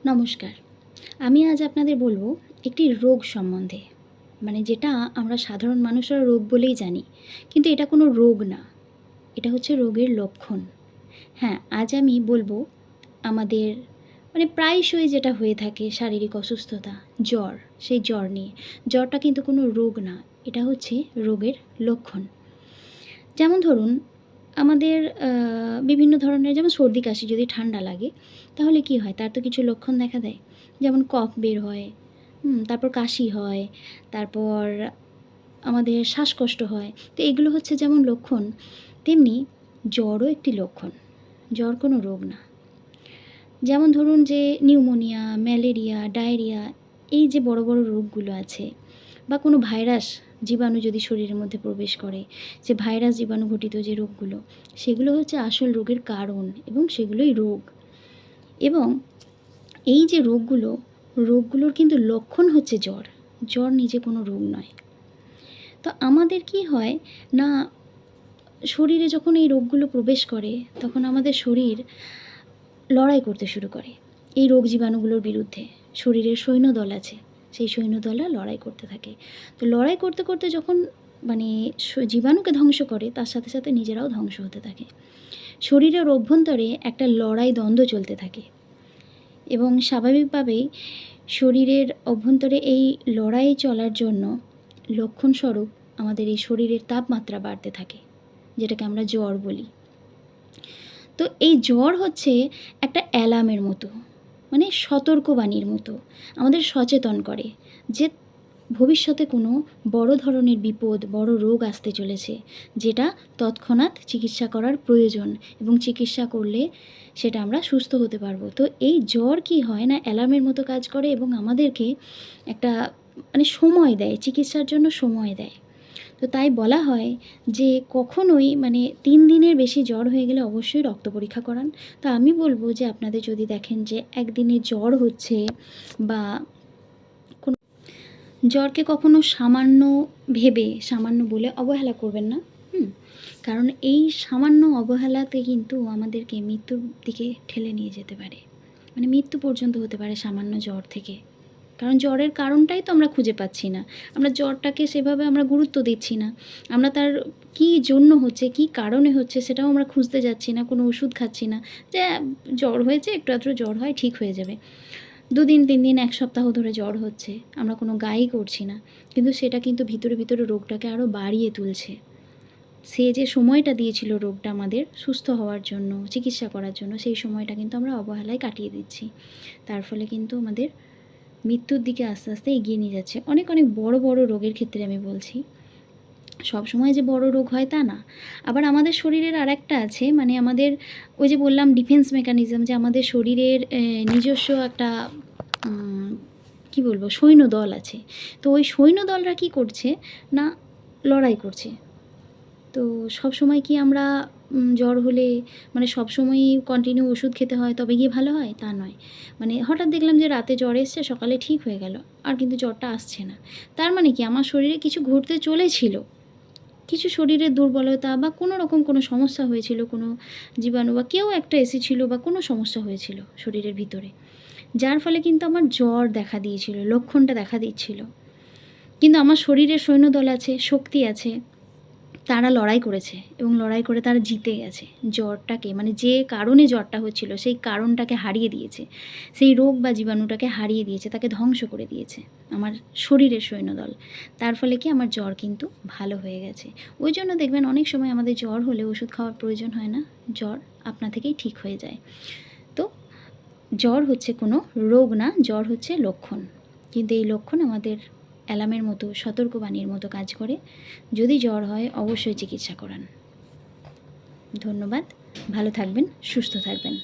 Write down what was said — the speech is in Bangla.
নমস্কার। আমি আজ আপনাদের বলবো একটি রোগ সম্বন্ধে। যেটা আমরা সাধারণ মানুষরা রোগ বলেই জানি। কিন্তু এটা কোনো রোগ না। এটা হচ্ছে রোগের লক্ষণ। হ্যাঁ, আজ আমি বলবো আমাদের প্রায়শই যেটা হয়ে থাকে শারীরিক অসুস্থতা, জ্বর, সেই জ্বর নিয়ে। জ্বরটা কিন্তু কোনো রোগ না। এটা হচ্ছে রোগের লক্ষণ। যেমন ধরুন আমাদের বিভিন্ন ধরনের যেমন সর্দি কাশি যদি ঠান্ডা লাগে তাহলে কি হয়, তার তো কিছু লক্ষণ দেখা দেয়। যেমন কফ বের হয়, তারপর কাশি হয়, তারপর আমাদের শ্বাসকষ্ট হয়। তো এগুলো হচ্ছে যেমন লক্ষণ, তেমনি জ্বরও একটি লক্ষণ। জ্বর কোনো রোগ না। যেমন ধরুন যে নিউমোনিয়া, ম্যালেরিয়া, ডায়রিয়া, এই যে বড় বড় রোগগুলো আছে, বা কোনো ভাইরাস জীবাণু যদি শরীরের মধ্যে প্রবেশ করে, যে ভাইরাস জীবাণু ঘটিত যে রোগগুলো, সেগুলো হচ্ছে আসল রোগের কারণ এবং সেগুলোই রোগ। এবং এই যে রোগগুলোর কিন্তু লক্ষণ হচ্ছে জ্বর। জ্বর নিজে কোনো রোগ নয়। তো আমাদের কি হয় না, শরীরে যখন এই রোগগুলো প্রবেশ করে তখন আমাদের শরীর লড়াই করতে শুরু করে এই রোগ জীবাণুগুলোর বিরুদ্ধে। শরীরের সৈন্যদল আছে, সেই সৈন্যদলরা লড়াই করতে থাকে। তো লড়াই করতে করতে যখন জীবাণুকে ধ্বংস করে, তার সাথে সাথে নিজেরাও ধ্বংস হতে থাকে। শরীরের অভ্যন্তরে একটা লড়াই দ্বন্দ্ব চলতে থাকে এবং স্বাভাবিকভাবেই শরীরের অভ্যন্তরে এই লড়াই চলার জন্য লক্ষণস্বরূপ আমাদের এই শরীরের তাপমাত্রা বাড়তে থাকে, যেটাকে আমরা জ্বর বলি। তো এই জ্বর হচ্ছে একটা অ্যালার্মের মতো, সতর্কবাণীর মতো আমাদের সচেতন করে যে ভবিষ্যতে কোনো বড় ধরনের বিপদ, বড় রোগ আসতে চলেছে, যেটা তৎক্ষণাৎ চিকিৎসা করার প্রয়োজন এবং চিকিৎসা করলে সেটা আমরা সুস্থ হতে পারবো। তো এই জ্বর কি হয় না, অ্যালার্মের মতো কাজ করে এবং আমাদেরকে একটা সময় দেয়, চিকিৎসার জন্য সময় দেয়। তো তাই বলা হয় যে কখনোই 3 দিনের বেশি জ্বর হয়ে গেলে অবশ্যই রক্ত পরীক্ষা করান। তো আমি বলবো যে আপনাদের যদি দেখেন যে একদিনে জ্বর হচ্ছে, বা কোনো জ্বরকে কখনো সামান্য ভেবে, সামান্য বলে অবহেলা করবেন না। কারণ এই সামান্য অবহেলাতে কিন্তু আমাদেরকে মৃত্যুর দিকে ঠেলে নিয়ে যেতে পারে। মৃত্যু পর্যন্ত হতে পারে সামান্য জ্বর থেকে। কারণ জ্বরের কারণটাই তো আমরা খুঁজে পাচ্ছি না। আমরা জ্বরটাকে সেভাবে আমরা গুরুত্ব দিচ্ছি না। আমরা তার কী জন্য হচ্ছে, কী কারণে হচ্ছে সেটাও আমরা খুঁজতে যাচ্ছি না, কোনো ওষুধ খাচ্ছি না। যে জ্বর হয়েছে, একটু আধটু জ্বর হয়, ঠিক হয়ে যাবে। 2 দিন, 3 দিন, 1 সপ্তাহ ধরে জ্বর হচ্ছে, আমরা কোনো গায়েই করছি না। কিন্তু সেটা কিন্তু ভিতরে ভিতরে রোগটাকে আরও বাড়িয়ে তুলছে। সে যে সময়টা দিয়েছিল রোগটা আমাদের সুস্থ হওয়ার জন্য, চিকিৎসা করার জন্য, সেই সময়টা কিন্তু আমরা অবহেলায় কাটিয়ে দিচ্ছি। তার ফলে কিন্তু আমাদের মৃত্যুর দিকে আস্তে আস্তে এগিয়ে নিয়ে যাচ্ছে। অনেক অনেক বড় বড় রোগের ক্ষেত্রে আমি বলছি, সব সময় যে বড় রোগ হয় তা না। আবার আমাদের শরীরের আরেকটা আছে, আমাদের ওই যে বললাম ডিফেন্স মেকানিজম, যে আমাদের শরীরের নিজস্ব একটা কি বলবো, সৈন্যদল আছে। তো ওই সৈন্যদলরা কি করছে না, লড়াই করছে। তো সবসময় কি আমরা জ্বর হলে সবসময়ই কন্টিনিউ ওষুধ খেতে হয় তবে গিয়ে ভালো হয় তা নয়। হঠাৎ দেখলাম যে রাতে জ্বর এসছে, সকালে ঠিক হয়ে গেল, আর কিন্তু জ্বরটা আসছে না। তার মানে কি আমার শরীরে কিছু ঘটতে চলেছিল, কিছু শরীরের দুর্বলতা বা কোনো রকম কোনো সমস্যা হয়েছিল, কোনো জীবাণু বা কেউ একটা এসেছিল বা কোনো সমস্যা হয়েছিল শরীরের ভিতরে, যার ফলে কিন্তু আমার জ্বর দেখা দিয়েছিল, লক্ষণটা দেখা দিচ্ছিল। কিন্তু আমার শরীরের সৈন্যদল আছে, শক্তি আছে, তারা লড়াই করেছে এবং লড়াই করে তারা জিতে গেছে। জ্বরটাকে যে কারণে জ্বরটা হচ্ছিল সেই কারণটাকে হারিয়ে দিয়েছে, সেই রোগ বা জীবাণুটাকে হারিয়ে দিয়েছে, তাকে ধ্বংস করে দিয়েছে আমার শরীরের সৈন্যদল। তার ফলে কি আমার জ্বর কিন্তু ভালো হয়ে গেছে। ওই জন্য দেখবেন অনেক সময় আমাদের জ্বর হলে ওষুধ খাওয়ার প্রয়োজন হয় না, জ্বর আপনা থেকেই ঠিক হয়ে যায়। তো জ্বর হচ্ছে কোনো রোগ না, জ্বর হচ্ছে লক্ষণ। কিন্তু এই লক্ষণ আমাদের অ্যালার্মের মতো, সতর্কবাণীর মতো কাজ করে। যদি জ্বর হয় অবশ্যই চিকিৎসা করান। ধন্যবাদ। ভালো থাকবেন, সুস্থ থাকবেন।